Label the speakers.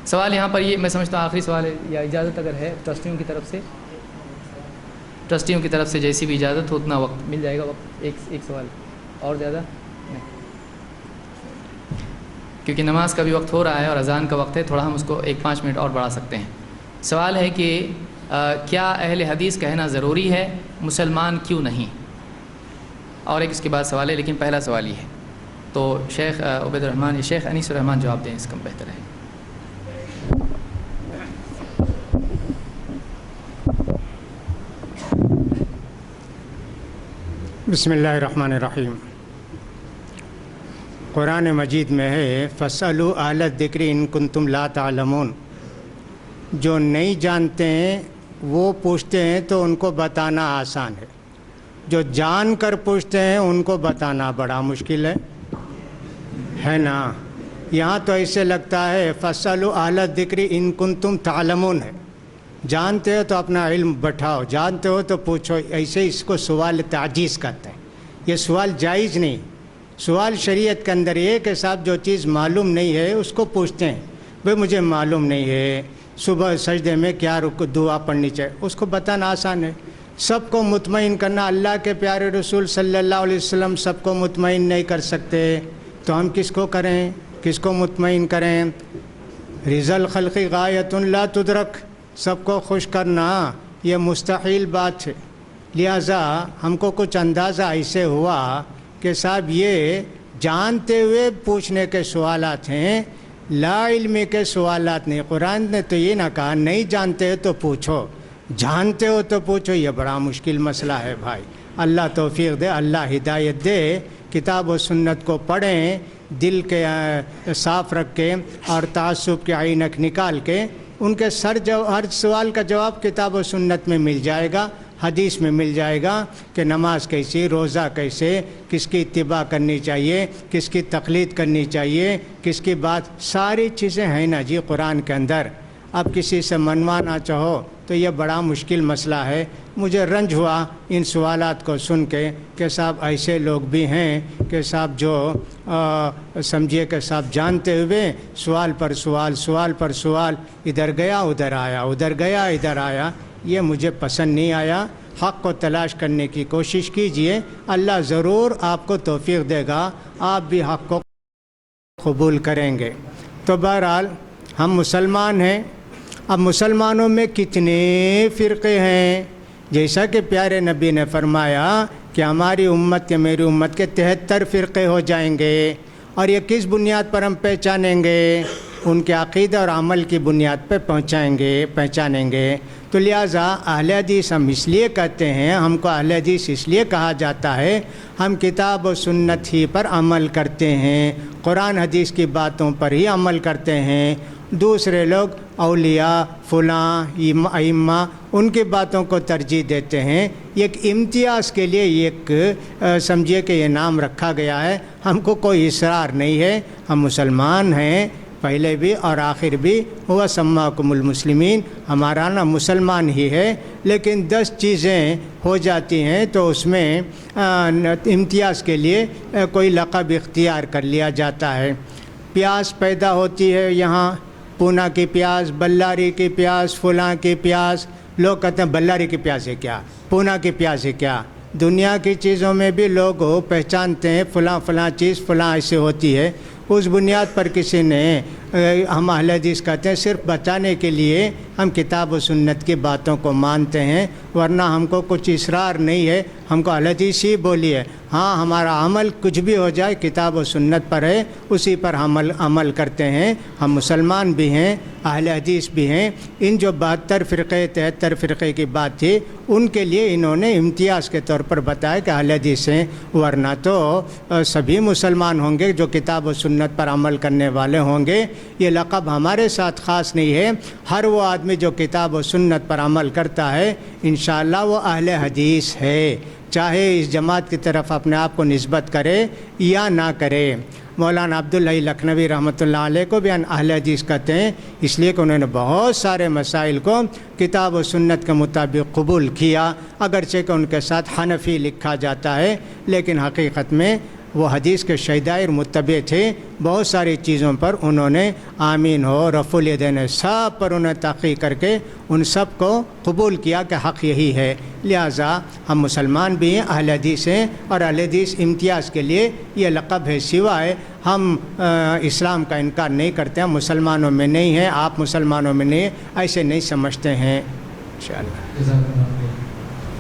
Speaker 1: سوال یہاں پر یہ میں سمجھتا ہوں آخری سوال ہے، یا اجازت اگر ہے ٹرسٹیوں کی طرف سے جیسی بھی اجازت ہو اتنا وقت مل جائے گا. وقت ایک سوال اور زیادہ نہیں، کیونکہ نماز کا بھی وقت ہو رہا ہے اور اذان کا وقت ہے، تھوڑا ہم اس کو 5 منٹ اور بڑھا سکتے ہیں. سوال ہے کہ کیا اہل حدیث کہنا ضروری ہے، مسلمان کیوں نہیں؟ اور ایک اس کے بعد سوال ہے، لیکن پہلا سوال یہ ہے تو شیخ عبید الرحمن شیخ انیس الرحمن جواب دیں، اس کا بہتر ہے.
Speaker 2: بسم اللہ الرحمن الرحیم. قرآن مجید میں ہے فَاسْأَلُوا أَهْلَ الذِّكْرِ إِن كُنتُمْ لَا تَعْلَمُونَ. جو نہیں جانتے ہیں وہ پوچھتے ہیں تو ان کو بتانا آسان ہے، جو جان کر پوچھتے ہیں ان کو بتانا بڑا مشکل ہے نا. یہاں تو ایسے لگتا ہے فَاسْأَلُوا أَهْلَ الذِّكْرِ إِن كُنتُمْ تَعْلَمُونَ ہے. جانتے ہو تو اپنا علم بٹھاؤ، جانتے ہو تو پوچھو. ایسے اس کو سوال تعجیز کہتے ہیں. یہ سوال جائز نہیں. سوال شریعت کے اندر یہ کہ صاحب جو چیز معلوم نہیں ہے اس کو پوچھتے ہیں. بھئی مجھے معلوم نہیں ہے صبح سجدے میں کیا دعا پڑھنی چاہیے، اس کو بتانا آسان ہے. سب کو مطمئن کرنا، اللہ کے پیارے رسول صلی اللہ علیہ وسلم سب کو مطمئن نہیں کر سکتے تو ہم کس کو کریں، کس کو مطمئن کریں؟ رضا الخلق غایۃ لا تدرک. سب کو خوش کرنا یہ مستحیل بات ہے. لہذا ہم کو کچھ اندازہ ایسے ہوا کہ صاحب یہ جانتے ہوئے پوچھنے کے سوالات ہیں، لا علمی کے سوالات نہیں. قرآن نے تو یہ نہ کہا نہیں جانتے ہو تو پوچھو، جانتے ہو تو پوچھو. یہ بڑا مشکل مسئلہ ہے بھائی. اللہ توفیق دے، اللہ ہدایت دے. کتاب و سنت کو پڑھیں، دل کے صاف رکھ کے اور تعصب کے عینک نکال کے ان کے ہر سوال کا جواب کتاب و سنت میں مل جائے گا، حدیث میں مل جائے گا کہ نماز کیسی، روزہ کیسے، کس کی اتباع کرنی چاہیے، کس کی تقلید کرنی چاہیے، کس کی بات، ساری چیزیں ہیں نا جی قرآن کے اندر. اب کسی سے منوانا چاہو تو یہ بڑا مشکل مسئلہ ہے. مجھے رنج ہوا ان سوالات کو سن کے کہ صاحب ایسے لوگ بھی ہیں کہ صاحب جو سمجھیے کہ صاحب جانتے ہوئے سوال پر سوال ادھر گیا ادھر آیا، ادھر گیا ادھر آیا. یہ مجھے پسند نہیں آیا. حق کو تلاش کرنے کی کوشش کیجئے، اللہ ضرور آپ کو توفیق دے گا، آپ بھی حق کو قبول کریں گے. تو بہرحال ہم مسلمان ہیں. اب مسلمانوں میں کتنے فرقے ہیں؟ جیسا کہ پیارے نبی نے فرمایا کہ ہماری امت کے، میری امت کے 73 فرقے ہو جائیں گے. اور یہ کس بنیاد پر ہم پہچانیں گے؟ ان کے عقیدہ اور عمل کی بنیاد پہ پہچانیں گے. تو لہٰذا اہل حدیث ہم اس لیے کہتے ہیں، ہم کو اہل حدیث اس لیے کہا جاتا ہے ہم کتاب و سنت ہی پر عمل کرتے ہیں، قرآن حدیث کی باتوں پر ہی عمل کرتے ہیں. دوسرے لوگ اولیاء فلاں ائمہ ان کی باتوں کو ترجیح دیتے ہیں. ایک امتیاز کے لیے ایک سمجھیے کہ یہ نام رکھا گیا ہے. ہم کو کوئی اصرار نہیں ہے، ہم مسلمان ہیں پہلے بھی اور آخر بھی. ہوا سماکم المسلمین، ہمارا نام مسلمان ہی ہے. لیکن 10 چیزیں ہو جاتی ہیں تو اس میں امتیاز کے لیے کوئی لقب اختیار کر لیا جاتا ہے. پیاس پیدا ہوتی ہے یہاں، پونا کی پیاس، بلاری کی پیاس، فلاں کی پیاس. لوگ کہتے ہیں بلاری کی پیاس ہے کیا، پونا کی پیاس ہے کیا. دنیا کی چیزوں میں بھی لوگ پہچانتے ہیں فلاں چیز فلاں ایسے ہوتی ہے. اس بنیاد پر کسی نے ہم اہل حدیث کہتے ہیں صرف بچانے کے لیے ہم کتاب و سنت کی باتوں کو مانتے ہیں، ورنہ ہم کو کچھ اصرار نہیں ہے. ہم کو اہل حدیث ہی بولیے. ہاں ہمارا عمل کچھ بھی ہو جائے کتاب و سنت پر ہے، اسی پر عمل کرتے ہیں. ہم مسلمان بھی ہیں، اہل حدیث بھی ہیں. ان جو 72 فرقے 73 فرقے کی بات تھی ان کے لیے انہوں نے امتیاز کے طور پر بتایا کہ اہل حدیث ہیں، ورنہ تو سبھی مسلمان ہوں گے جو کتاب و سنت پر عمل کرنے والے ہوں گے. یہ لقب ہمارے ساتھ خاص نہیں ہے. ہر وہ آدمی جو کتاب و سنت پر عمل کرتا ہے انشاءاللہ وہ اہل حدیث ہے، چاہے اس جماعت کی طرف اپنے آپ کو نسبت کرے یا نہ کرے. مولانا عبدالحی لکھنوی رحمۃ اللہ علیہ کو بھی اہل حدیث کہتے ہیں، اس لیے کہ انہوں نے بہت سارے مسائل کو کتاب و سنت کے مطابق قبول کیا، اگرچہ کہ ان کے ساتھ حنفی لکھا جاتا ہے، لیکن حقیقت میں وہ حدیث کے شہداء اور متبع تھے، بہت ساری چیزوں پر انہوں نے آمین ہو، رفع الیدین سب پر انہوں نے تحقیق کر کے ان سب کو قبول کیا کہ حق یہی ہے۔ لہٰذا ہم مسلمان بھی ہیں، اہل حدیث ہیں، اور اہل حدیث امتیاز کے لیے یہ لقب ہے، سوائے ہم اسلام کا انکار نہیں کرتے ہیں، مسلمانوں میں نہیں ہیں، آپ مسلمانوں میں نہیں، ایسے نہیں سمجھتے ہیں انشاءاللہ۔